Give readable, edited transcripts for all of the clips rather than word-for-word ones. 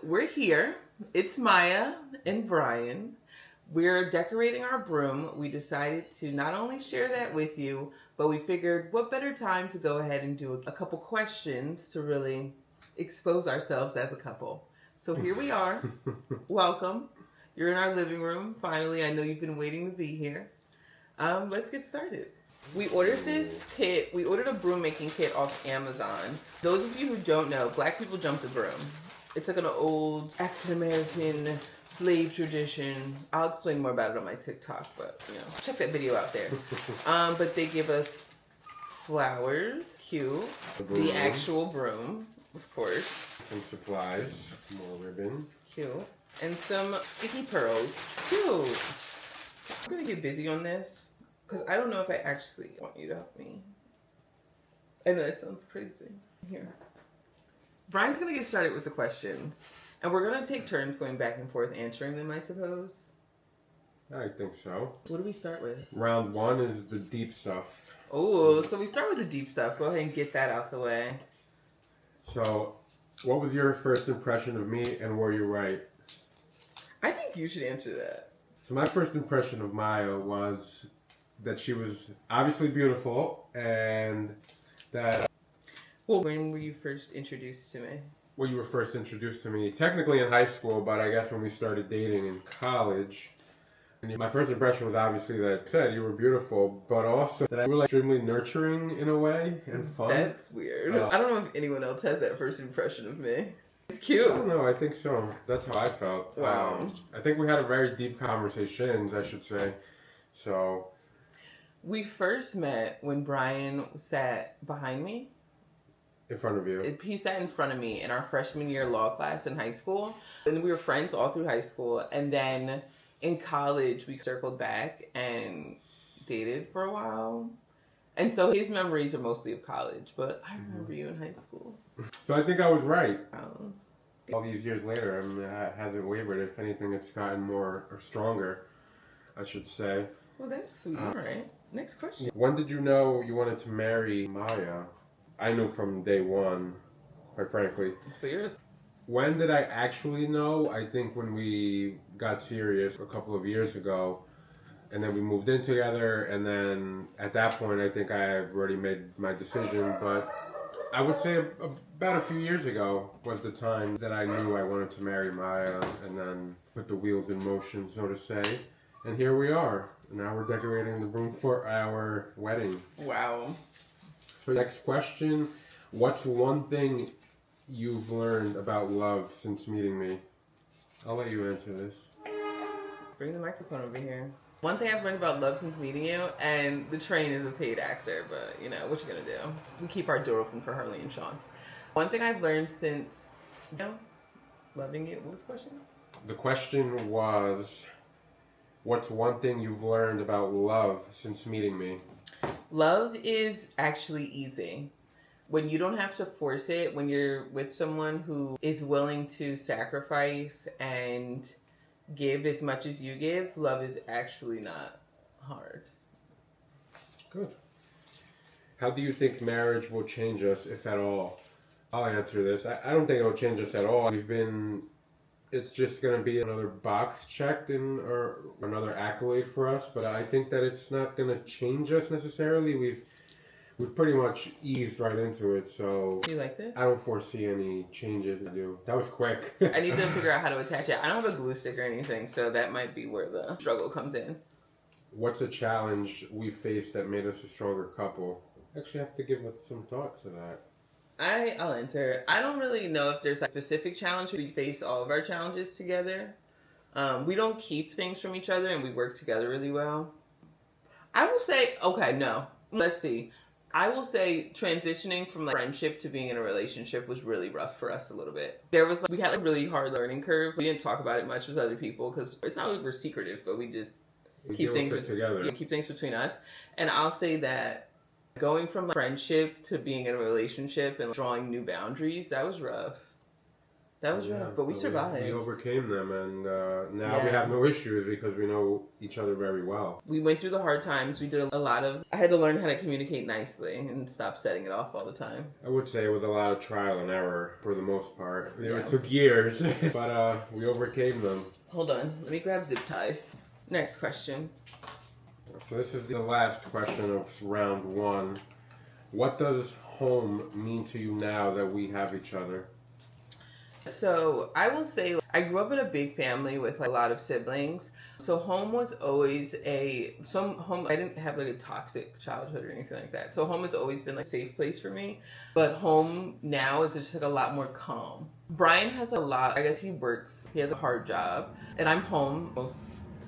we're here. It's Maya and Brian. We're decorating our broom. We decided to not only share that with you, but we figured what better time to go ahead and do a couple questions to really expose ourselves as a couple. So here we are. Welcome. You're in our living room. Finally, I know you've been waiting to be here. Let's get started. We ordered this kit. We ordered a broom making kit off Amazon. Those of you who don't know, Black people jumped the broom. It's like an old African-American slave tradition. I'll explain more about it on my TikTok, but check that video out there. But they give us flowers, cute, the actual broom, of course. Some supplies, more ribbon. Cute. And some sticky pearls. Cute. I'm gonna get busy on this because I don't know if I actually want you to help me. I know that sounds crazy. Here. Brian's gonna get started with the questions, and we're gonna take turns going back and forth answering them, I suppose. I think so. What do we start with? Round one is the deep stuff. Oh, so we start with the deep stuff. Go ahead and get that out the way. So, what was your first impression of me, and were you right? I think you should answer that. So my first impression of Maya was that she was obviously beautiful, and that... Well, when were you first introduced to me? Well, you were first introduced to me technically in high school, but I guess when we started dating in college. And my first impression was obviously that I said you were beautiful, but also that you were extremely nurturing in a way and fun. That's weird. I don't know if anyone else has that first impression of me. It's cute. I don't know, I think so. That's how I felt. Wow. I think we had a very deep conversations, I should say. So. We first met when Brian sat behind me. In front of you. He sat in front of me in our freshman year law class in high school. And we were friends all through high school. And then in college, we circled back and dated for a while. And so his memories are mostly of college, but I remember you in high school. So I think I was right. All these years later, I mean, it hasn't wavered. If anything, it's gotten more or stronger, I should say. Well, that's sweet. All right. Next question. When did you know you wanted to marry Maya? I knew from day one, quite frankly. Serious? When did I actually know? I think when we got serious a couple of years ago. And then we moved in together, and then at that point, I think I had already made my decision. But I would say about a few years ago was the time that I knew I wanted to marry Maya, and then put the wheels in motion, so to say. And here we are. Now we're decorating the room for our wedding. Wow. So next question, what's one thing you've learned about love since meeting me? I'll let you answer this. Bring the microphone over here. One thing I've learned about love since meeting you, and the train is a paid actor, but what you gonna do? We keep our door open for Harley and Sean. One thing I've learned since, loving you, what was the question? The question was, what's one thing you've learned about love since meeting me? Love is actually easy. When you don't have to force it, when you're with someone who is willing to sacrifice and give as much as you give, love is actually not hard. Good. How do you think marriage will change us, if at all? I'll answer this. I don't think it'll change us at all. It's just going to be another box checked or another accolade for us, but I think that it's not going to change us necessarily. We've pretty much eased right into it, so... You like this? I don't foresee any changes to do. That was quick. I need to figure out how to attach it. I don't have a glue stick or anything, so that might be where the struggle comes in. What's a challenge we faced that made us a stronger couple? Actually, I have to give it some thought to that. I'll answer. I don't really know if there's a specific challenge. We face all of our challenges together. We don't keep things from each other, and we work together really well. I will say, let's see. I will say transitioning from friendship to being in a relationship was really rough for us a little bit. We had a really hard learning curve. We didn't talk about it much with other people because it's not like we're secretive, but we keep things together. Keep things between us. And I'll say that going from friendship to being in a relationship and drawing new boundaries, that was rough. That was rough, but we survived. We overcame them, and now we have no issues because we know each other very well. We went through the hard times. We did a lot of... I had to learn how to communicate nicely and stop setting it off all the time. I would say it was a lot of trial and error for the most part. It took years, but we overcame them. Hold on. Let me grab zip ties. Next question. So this is the last question of round one. What does home mean to you now that we have each other? So I will say I grew up in a big family with a lot of siblings. So home was always I didn't have like a toxic childhood or anything like that. So home has always been like a safe place for me. But home now is just like a lot more calm. Brian has a lot, I guess he has a hard job. And I'm home most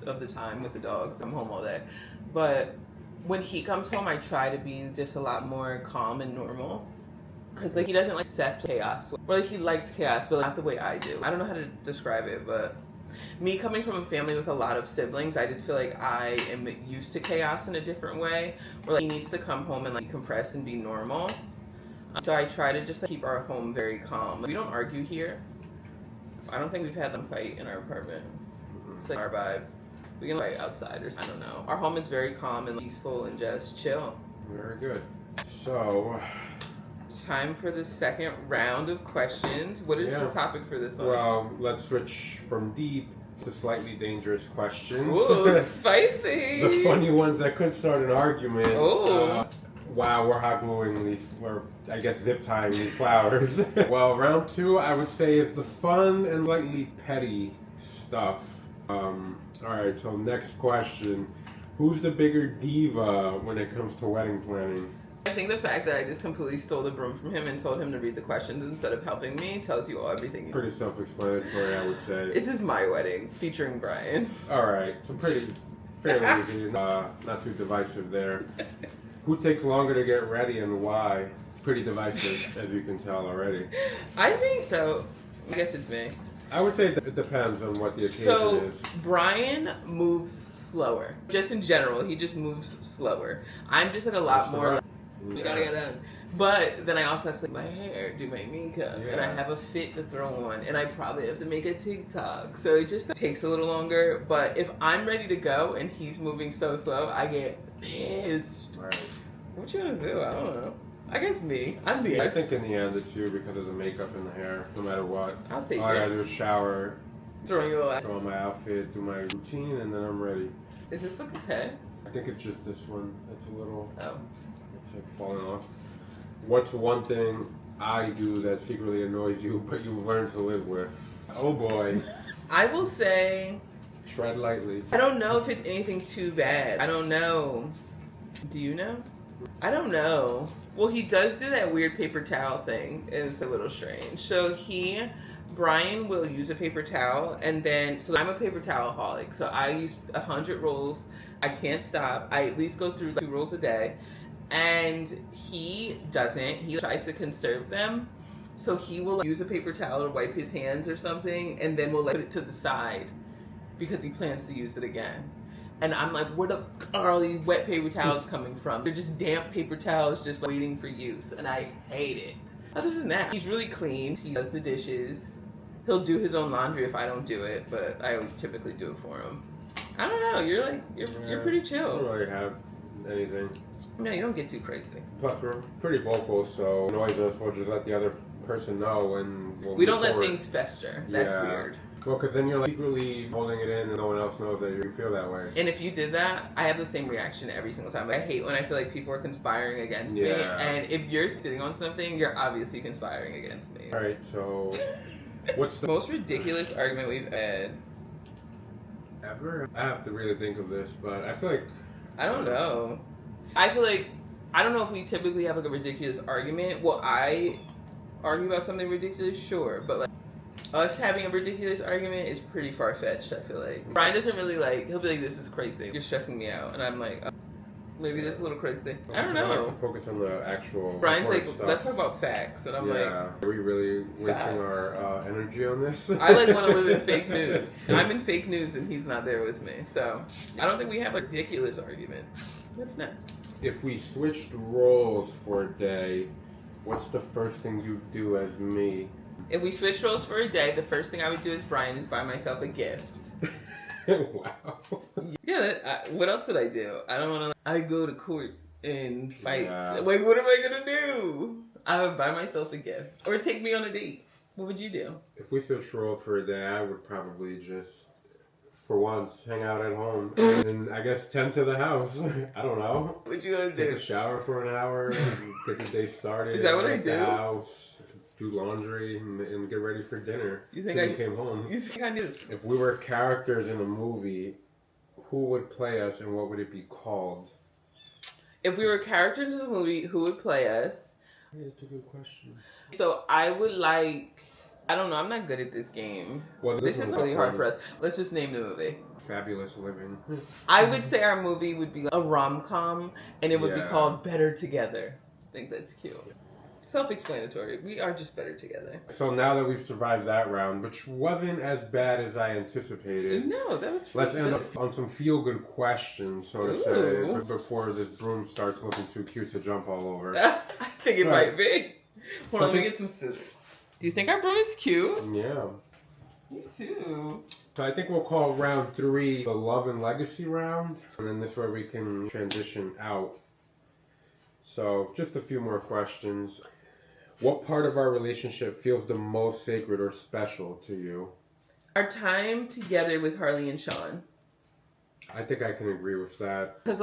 of the time with the dogs. I'm home all day. But when he comes home, I try to be just a lot more calm and normal. Because like he doesn't like accept chaos. Or like he likes chaos, but like, not the way I do. I don't know how to describe it, but me coming from a family with a lot of siblings, I just feel like I am used to chaos in a different way. Where like he needs to come home and like decompress and be normal. So I try to just like, keep our home very calm. We don't argue here. I don't think we've had them fight in our apartment. It's like our vibe. We can fight outside or something. I don't know. Our home is very calm and peaceful and just chill. Very good. So... time for the second round of questions. What is the topic for this one? Well, let's switch from deep to slightly dangerous questions. Ooh, spicy! The funny ones that could start an argument. Ooh. Wow, we're hot gluing these, or I guess zip tying these flowers. Well, round two, I would say, is the fun and slightly petty stuff. Alright, so next question. Who's the bigger diva when it comes to wedding planning? I think the fact that I just completely stole the broom from him and told him to read the questions instead of helping me tells you everything. Pretty self-explanatory, I would say. This is my wedding, featuring Brian. Alright, so fairly easy, not too divisive there. Who takes longer to get ready and why? Pretty divisive, as you can tell already. I think so. I guess it's me. I would say it depends on what the occasion is. Brian moves slower. Just in general, he just moves slower. I'm just like a lot more... We gotta get done. But then I also have to my hair, do my makeup, and I have a fit to throw on, and I probably have to make a TikTok. So it just takes a little longer. But if I'm ready to go and he's moving so slow, I get pissed. Right. What you gonna do? I don't know. I guess me. I'm the. I think in the end it's you because of the makeup and the hair, no matter what. I'll take All I gotta do is shower, throw on my outfit, do my routine, and then I'm ready. Is this like a pet? I think it's just this one. It's a little. Oh. Like falling off. What's one thing I do that secretly annoys you, but you've learned to live with? Oh boy. I will say... tread lightly. I don't know if it's anything too bad. I don't know. Do you know? I don't know. Well, he does do that weird paper towel thing. It's a little strange. So Brian will use a paper towel, and then, so I'm a paper towel-holic. So I use 100 rolls. I can't stop. I at least go through 2 rolls a day. And he doesn't. He tries to conserve them. So he will use a paper towel to wipe his hands or something, and then we'll put it to the side because he plans to use it again. And I'm like, where are all these wet paper towels coming from? They're just damp paper towels just like, waiting for use, and I hate it. Other than that, he's really clean. He does the dishes. He'll do his own laundry if I don't do it, but I would typically do it for him. I don't know. You're pretty chill. I don't really have anything. No, you don't get too crazy. Plus, we're pretty vocal, so it annoys us. We'll just let the other person know, and we don't let things fester. That's weird. Well, because then you're like secretly holding it in, and no one else knows that you feel that way. And if you did that, I have the same reaction every single time. I hate when I feel like people are conspiring against me. And if you're sitting on something, you're obviously conspiring against me. All right. So, what's the most ridiculous argument we've had ever? I have to really think of this, but I feel like I don't know. I feel like, I don't know if we typically have like a ridiculous argument. Well, I argue about something ridiculous, sure. But like, us having a ridiculous argument is pretty far-fetched, I feel like. Brian doesn't really he'll be like, this is crazy. You're stressing me out. And I'm like, oh, maybe that's a little crazy. I don't know. I like to focus on the actual Brian's like, stuff. let's talk about facts. And I'm like, are we really wasting our energy on this? I want to live in fake news. I'm in fake news and he's not there with me. So I don't think we have a ridiculous argument. What's next? If we switched roles for a day, what's the first thing you do as me? If we switch roles for a day, the first thing I would do as Brian is buy myself a gift. Wow. Yeah, what else would I do? I don't want to. I go to court and fight. Yeah. Like, what am I gonna do? I would buy myself a gift or take me on a date. What would you do? If we switched roles for a day, I would probably just, for once, hang out at home and I guess tend to the house. I don't know. What would you gonna Take do? a shower for an hour, get the day started. Is that what I at do? the house, do laundry, and get ready for dinner. You think till I you came home? You think I do this? If we were characters in a movie, who would play us and what would it be called? If we were characters in the movie, who would play us? Yeah, that's a good question. So I would like. I don't know. I'm not good at this game. Well, This is really hard for us. Let's just name the movie. Fabulous Living. I would say our movie would be a rom-com, and it would be Yeah. called Better Together. I think that's cute. Self-explanatory. We are just better together. So now that we've survived that round, which wasn't as bad as I anticipated, No, that was. let's pretty end good. up on some feel-good questions, so to Ooh. say, before this broom starts looking too cute to jump all over. I think it Right. might be. Hold on, let me get some scissors. Do you think our broom is cute? Yeah. Me too. So I think we'll call round 3 the love and legacy round, and then this way we can transition out. So just a few more questions. What part of our relationship feels the most sacred or special to you? Our time together with Harley and Sean. I think I can agree with that. Because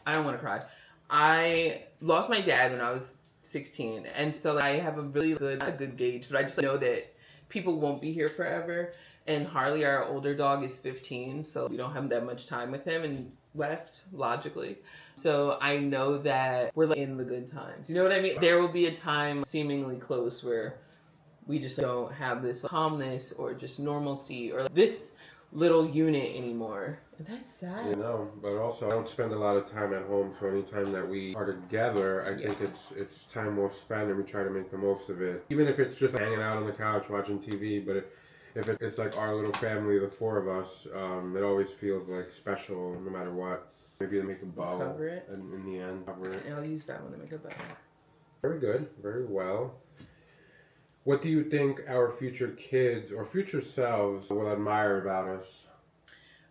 I don't want to cry. I lost my dad when I was 16, and so I have a really good, not a good gauge, but I just know that people won't be here forever. And Harley, our older dog, is 15, so we don't have that much time with him and left, logically. So I know that we're like in the good times. You know what I mean? There will be a time seemingly close where we just don't have this calmness or just normalcy or this little unit anymore. And that's sad. You know, but also I don't spend a lot of time at home, so anytime that we are together, I think it's time well spent, and we try to make the most of it. Even if it's just hanging out on the couch watching TV, but if it's like our little family, the 4 of us, it always feels like special no matter what. Maybe to make a bow Cover it. and in the end cover it. And I'll use that one to make a bow. Very good, very well. What do you think our future kids or future selves will admire about us?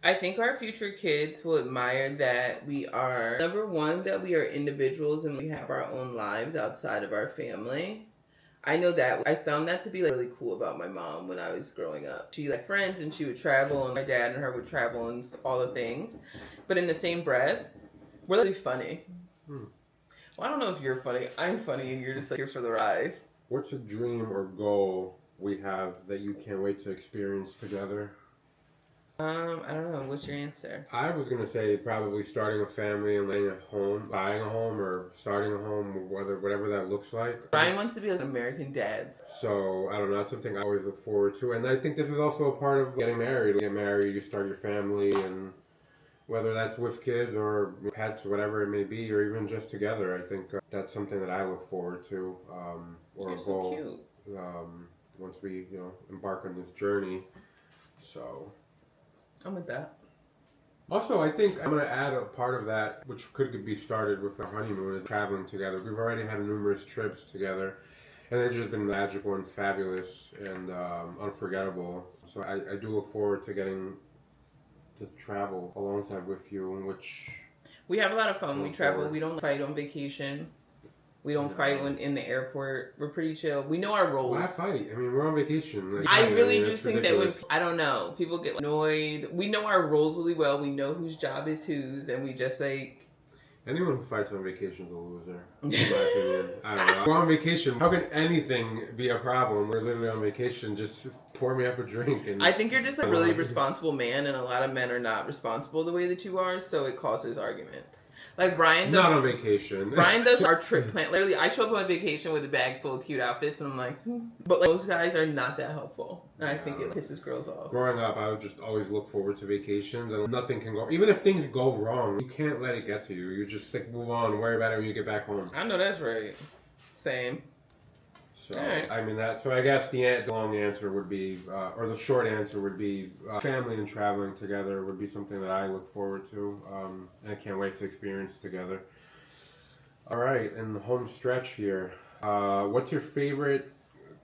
I think our future kids will admire that we are, number one, that we are individuals and we have our own lives outside of our family. I know that. I found that to be really cool about my mom when I was growing up. She had friends and she would travel, and my dad and her would travel and all the things. But in the same breath, we're really funny. Well, I don't know if you're funny. I'm funny and you're just like here for the ride. What's a dream or goal we have that you can't wait to experience together? I don't know. What's your answer? I was going to say probably starting a family and laying a home, buying a home or starting a home, whatever that looks like. Brian wants to be like American dads. So, I don't know, that's something I always look forward to. And I think this is also a part of getting married. You get married, you start your family, and whether that's with kids or pets, whatever it may be, or even just together, I think that's something that I look forward to, or You're a so goal cute. once we embark on this journey. So... I'm with that. Also, I think I'm going to add a part of that, which could be started with our honeymoon and traveling together. We've already had numerous trips together, and they've just been magical and fabulous and unforgettable. So I do look forward to getting to travel alongside with you, in which... We have a lot of fun. We travel. Forward. We don't fight on vacation. We don't fight when in the airport. We're pretty chill. We know our roles. Why fight? I mean, we're on vacation. Like, I really do it's think that when, ridiculous. I don't know, people get annoyed. We know our roles really well. We know whose job is whose, and we just like... Anyone who fights on vacation is a loser, in my opinion. I don't know. We're on vacation. How can anything be a problem? We're literally on vacation. Just pour me up a drink. And I think you're just a really responsible man, and a lot of men are not responsible the way that you are, so it causes arguments. Like Brian does... Not on vacation. Brian does our trip plan. Literally, I show up on vacation with a bag full of cute outfits, and I'm like, But like, those guys are not that helpful. And I think it pisses girls off. Growing up, I would just always look forward to vacations, and nothing can go... Even if things go wrong, you can't let it get to you. You just like move on and worry about it when you get back home. I know that's right. Same. So, Alright. I mean, so I guess the long answer would be, or the short answer would be, family and traveling together would be something that I look forward to, and I can't wait to experience together. All right, in the home stretch here, what's your favorite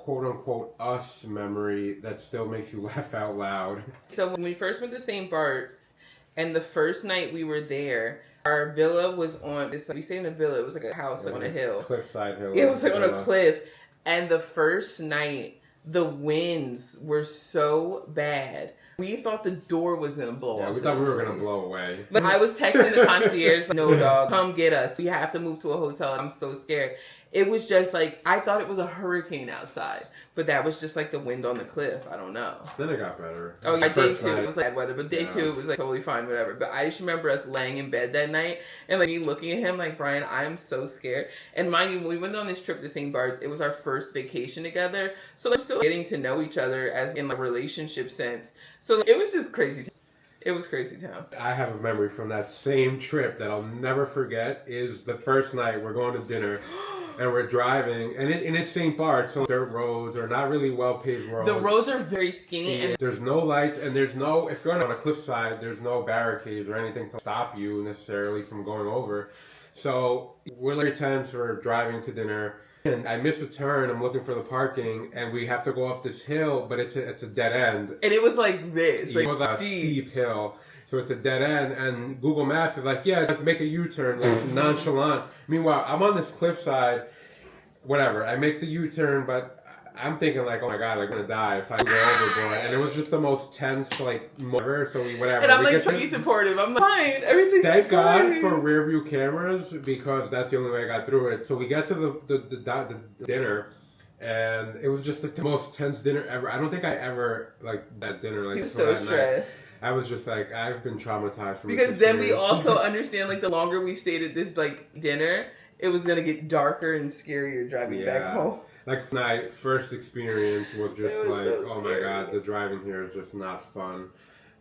quote unquote us memory that still makes you laugh out loud? So when we first went to St. Bart's, and the first night we were there, our villa was on this. We stayed in a villa. It was like a house like on a hill, cliffside hill. It was like on a cliff. And the first night, the winds were so bad. We thought the door was gonna blow off. Yeah, we thought we were gonna blow away. But I was texting the concierge, no dog, come get us. We have to move to a hotel. I'm so scared. It was just like, I thought it was a hurricane outside. But that was just like the wind on the cliff. I don't know. Then it got better. Oh yeah, day two it was like bad weather, but day two it was like totally fine, whatever. But I just remember us laying in bed that night and like me looking at him like, Brian, I am so scared. And mind you, when we went on this trip to St. Bart's, it was our first vacation together. So like still getting to know each other as in like relationship sense. So it was just crazy. It was crazy town. I have a memory from that same trip that I'll never forget. Is the first night we're going to dinner. And we're driving, and it's St. Bart's, so dirt roads are not really well-paved roads. The roads are very skinny. And there's no lights, and there's no, if you're on a cliffside, there's no barricades or anything to stop you necessarily from going over. So we're very tense, we're driving to dinner, and I miss a turn, I'm looking for the parking, and we have to go off this hill, but it's a dead end. And it was like this, like it was a steep hill. So it's a dead end, and Google Maps is like, yeah, just make a U-turn, like nonchalant. Meanwhile, I'm on this cliffside, whatever. I make the U-turn, but I'm thinking like, oh my god, I'm gonna die if I go overboard. And it was just the most tense, like, ever. So whatever. And I'm like trying to be supportive. I'm like, fine, everything's Thank fine. God for rear view cameras, because that's the only way I got through it. So we get to the dinner. And it was just the most tense dinner ever. I don't think I ever, like, that dinner, like, he was so stressed. I was just like, I've been traumatized from because then we also understand, like, the longer we stayed at this, like, dinner, it was going to get darker and scarier driving back home. Like, my first experience was just like, so oh my god, the driving here is just not fun.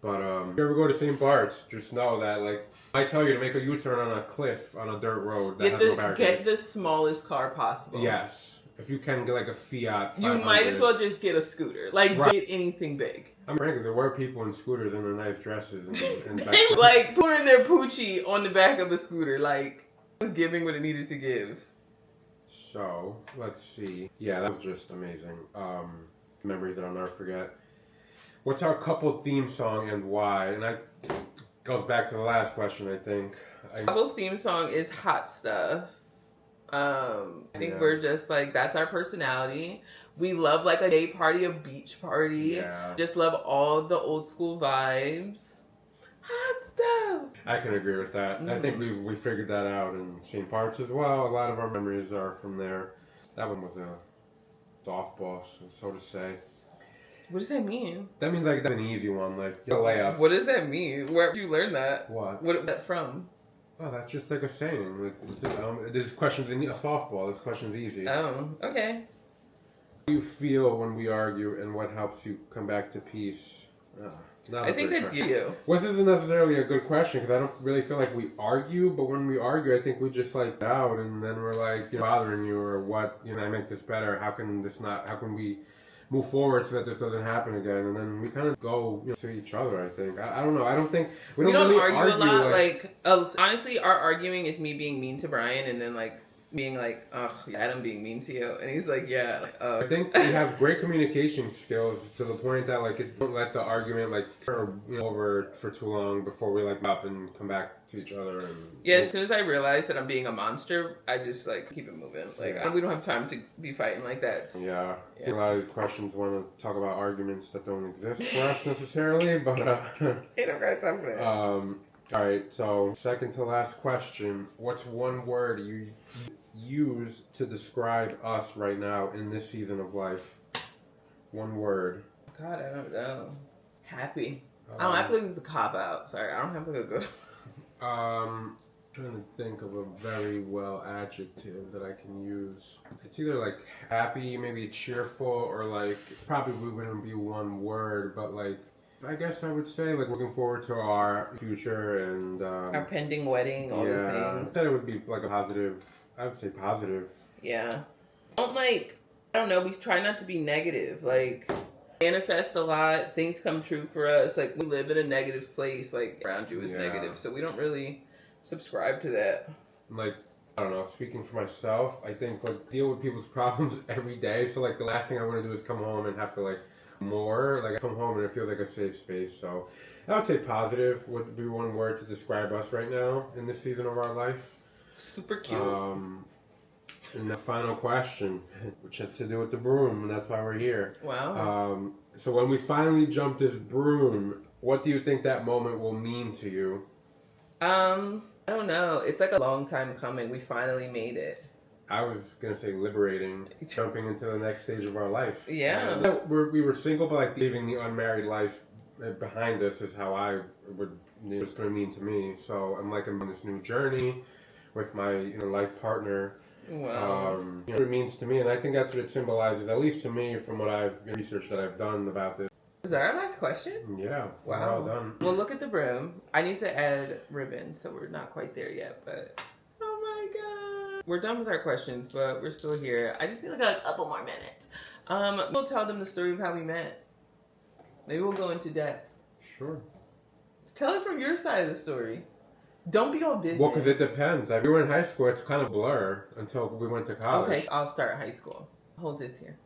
But if you ever go to St. Bart's, just know that, like, I tell you to make a U-turn on a cliff, on a dirt road that has no barricade. Get the smallest car possible. Yes. If you can get like a Fiat 500. You might as well just get a scooter. Like, get anything big. I'm frankly, there were people in scooters in their nice dresses. And they like putting their poochie on the back of a scooter. Like, it was giving what it needed to give. So, let's see. Yeah, that was just amazing. Memories that I'll never forget. What's our couple theme song and why? And goes back to the last question, I think. Couple's theme song is Hot Stuff. I think we're just like, that's our personality. We love like a day party, a beach party. Yeah. Just love all the old school vibes. Hot stuff. I can agree with that. I think we figured that out in St. Bart's as well. A lot of our memories are from there. That one was a softball, so to say. What does that mean? That means like that's an easy one, like a layup. What does that mean? Where did you learn that? What? What is that from? Oh, that's just like a saying. Like, this question's in a softball. This question's easy. Oh, okay. How do you feel when we argue, and what helps you come back to peace? I think that's you. Well, this isn't necessarily a good question, because I don't really feel like we argue, but when we argue, I think we just like out, and then we're like, bothering you, or what, I make this better, how can we move forward so that this doesn't happen again, and then we kind of go to each other. I think I don't know. I don't think we don't really argue a lot. Like honestly, our arguing is me being mean to Brian, and then like being like, oh, Adam being mean to you, and he's like, yeah. I think we have great communication skills to the point that like it don't let the argument like turn over for too long before we like up and come back to each other. And as soon as I realize that I'm being a monster, I just like keep it moving. Like we don't have time to be fighting like that. So. Yeah. I think a lot of these questions want to talk about arguments that don't exist for us necessarily, but hey, don't got time for that. All right. So second to last question: what's one word you use to describe us right now in this season of life? One word. God, I don't know. Happy. I don't have to use a cop out. Sorry, I don't have to go good. Trying to think of a very well adjective that I can use. It's either like happy, maybe cheerful, or like probably wouldn't be one word, but like I guess I would say like looking forward to our future and our pending wedding, all the things. I said it would be like a positive. I would say positive. Yeah. I don't know, we try not to be negative. Like, manifest a lot. Things come true for us. Like, we live in a negative place. Like, around you is negative. So we don't really subscribe to that. Like, I don't know, speaking for myself, I think like deal with people's problems every day. So like the last thing I want to do is come home and have to like more. Like I come home and it feels like a safe space. So I would say positive would be one word to describe us right now in this season of our life. Super cute. And the final question, which has to do with the broom, and that's why we're here. Wow. So when we finally jump this broom, what do you think that moment will mean to you? I don't know. It's like a long time coming. We finally made it. I was going to say liberating, jumping into the next stage of our life. Yeah. We were single, but like leaving the unmarried life behind us is how I would, it's going to mean to me. So I'm like on this new journey with my life partner. Wow. What it means to me, and I think that's what it symbolizes, at least to me, from what I've researched that I've done about this. Is that our last question? Yeah. Wow. Well done. Well, look at the broom. I need to add ribbon, so we're not quite there yet, but oh my god. We're done with our questions, but we're still here. I just need like a couple more minutes. We'll tell them the story of how we met. Maybe we'll go into depth. Sure. Tell it from your side of the story. Don't be all business. Well, because it depends. We were in high school, it's kind of blur until we went to college. Okay, so I'll start high school. Hold this here.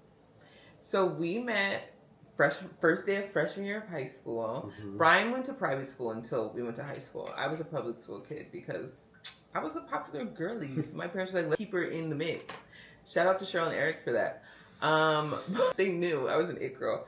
So we met first day of freshman year of high school. Mm-hmm. Brian went to private school until we went to high school. I was a public school kid because I was a popular girlie. My parents were like, let's keep her in the mix. Shout out to Cheryl and Eric for that. They knew I was an it girl.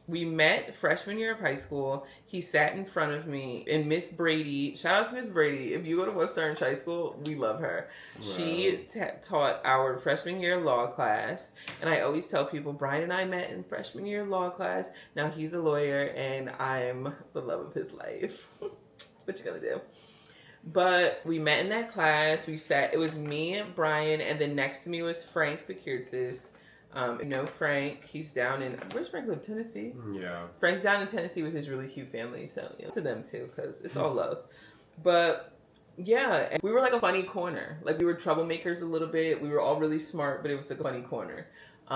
We met freshman year of high school. He sat in front of me, and Miss Brady, shout out to Miss Brady. If you go to West Orange High School, we love her. Wow. She taught our freshman year law class, and I always tell people, Brian and I met in freshman year law class. Now he's a lawyer, and I'm the love of his life. What you gonna do? But we met in that class. We sat, it was me, Brian, and then next to me was Frank Bekirtsis. Frank, he's down in, where's Frank live? Tennessee? Yeah. Frank's down in Tennessee with his really cute family, so, to them too, because it's all love. But, yeah, and we were like a funny corner. Like, we were troublemakers a little bit. We were all really smart, but it was like a funny corner.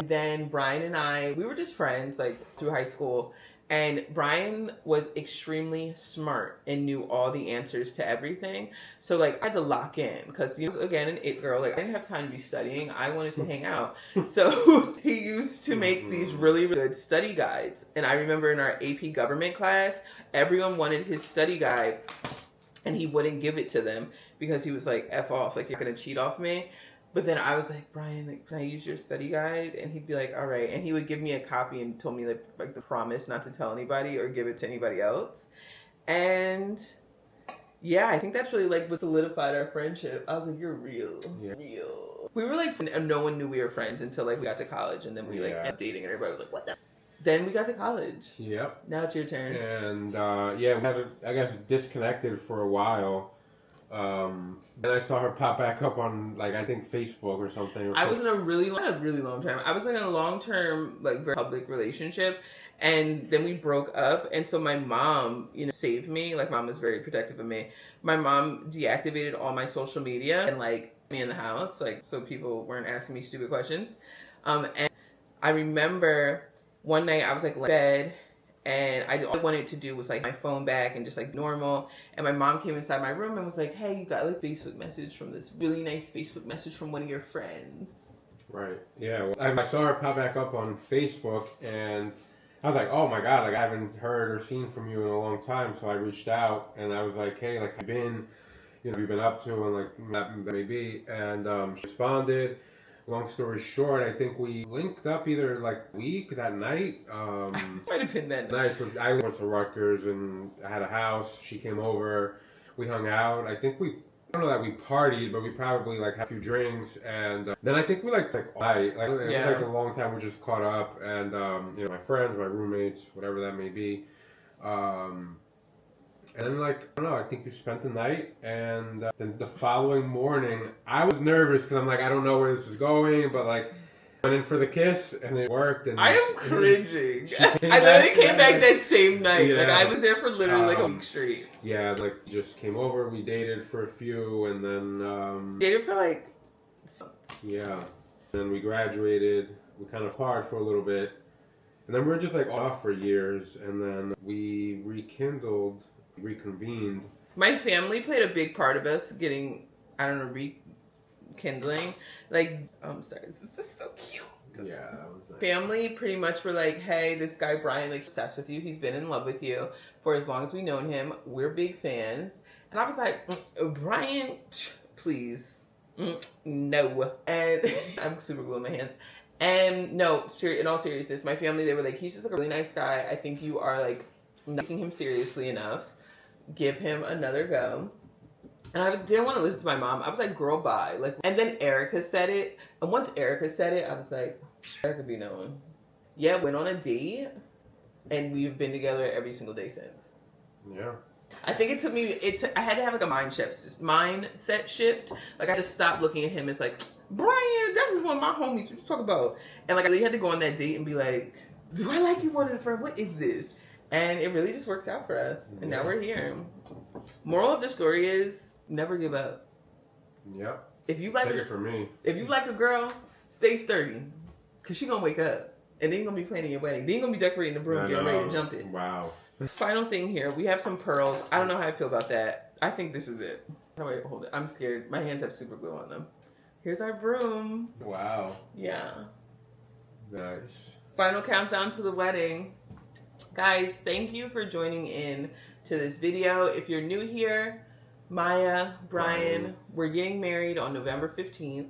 Then Brian and I, we were just friends, like, through high school. And Brian was extremely smart and knew all the answers to everything. So, like, I had to lock in because, again, an it girl. Like, I didn't have time to be studying. I wanted to hang out. So, he used to make these really, really good study guides. And I remember in our AP government class, everyone wanted his study guide. And he wouldn't give it to them because he was like, F off. Like, you're going to cheat off me. But then I was like, Brian, like, can I use your study guide? And he'd be like, all right. And he would give me a copy and told me like the promise not to tell anybody or give it to anybody else. And yeah, I think that's really like what solidified our friendship. I was like, you're real. Yeah. Real. We were like, no one knew we were friends until like we got to college, and then we like ended up dating, and everybody was like, what the? Then we got to college. Yep. Now it's your turn. And we had, I guess, disconnected for a while. Then I saw her pop back up on, like, I think Facebook or something. I was in not a really long time. I was in a long-term, like, very public relationship, and then we broke up. And so my mom, saved me. Like, mom was very protective of me. My mom deactivated all my social media and, like, me in the house, like, so people weren't asking me stupid questions. And I remember one night I was like in bed, and all I wanted to do was like my phone back and just like normal. And my mom came inside my room and was like, hey, you got like a Facebook message from this really nice Facebook message from one of your friends. Right. Yeah. Well, I saw her pop back up on Facebook, and I was like, oh my God, like I haven't heard or seen from you in a long time. So I reached out and I was like, hey, like you've been up to, and like that may be. And she responded. Long story short, I think we linked up either like week that night. Might have been that night. So I went to Rutgers and I had a house. She came over. We hung out. I think I don't know that we partied, but we probably like had a few drinks. And then I think we like it was like a long time. We just caught up, and my friends, my roommates, whatever that may be. And then, like, I don't know, I think we spent the night, and then the following morning, I was nervous because I'm like, I don't know where this is going, but, like, went in for the kiss, and it worked. And I am cringing. I literally came back that same night. Yeah. Like, I was there for literally, like, a week straight. Yeah, like, just came over, we dated for a few, and then... dated for, like... Yeah. Then we graduated, we kind of parted for a little bit, and then we were just, like, off for years, and then we reconvened. My family played a big part of us I don't know, rekindling. Like, I'm sorry, this is so cute. Yeah, that was nice. Family pretty much were like, hey, this guy Brian, like, obsessed with you. He's been in love with you for as long as we've known him. We're big fans. And I was like, Brian, please, no. And I'm super gluing my hands. And no, in all seriousness, my family, they were like, he's just like a really nice guy. I think you are like not taking him seriously enough. Give him another go. And I didn't want to listen to my mom. I was like, girl, bye. Like, and then Erica said it. And once Erica said it, I was like, Erica be knowing. Yeah, went on a date. And we've been together every single day since. Yeah. I think it took me, I had to have like a mindset shift. Like, I had to stop looking at him as like, Brian, this is one of my homies. What you talk about? And like, I really had to go on that date and be like, do I like you more than a friend? What is this? And it really just worked out for us. And now we're here. Moral of the story is, never give up. Yep. If you like Take it from me. If you like a girl, stay sturdy. Cause she gonna wake up. And then you're gonna be planning your wedding. Then you're gonna be decorating the broom, getting ready to jump it. Wow. Final thing here, we have some pearls. I don't know how I feel about that. I think this is it. Oh wait, hold it. I'm scared. My hands have super glue on them. Here's our broom. Wow. Yeah. Nice. Final countdown to the wedding. Guys, thank you for joining in to this video. If you're new here, Maya, Brian, we're getting married on November 15th.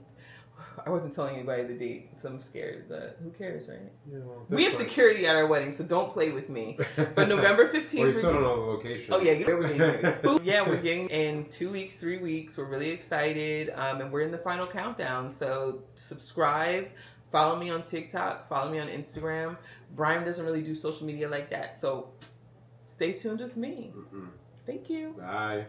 I wasn't telling anybody the date because I'm scared, but who cares, right? Yeah, well, we have security at our wedding, so don't play with me. But November 15th. Well, you still don't know the location. Oh, yeah, we're getting married. Yeah, we're getting in 2 weeks, 3 weeks. We're really excited, and we're in the final countdown. So subscribe, follow me on TikTok, follow me on Instagram. Brian doesn't really do social media like that, so stay tuned with me. Thank you. Bye.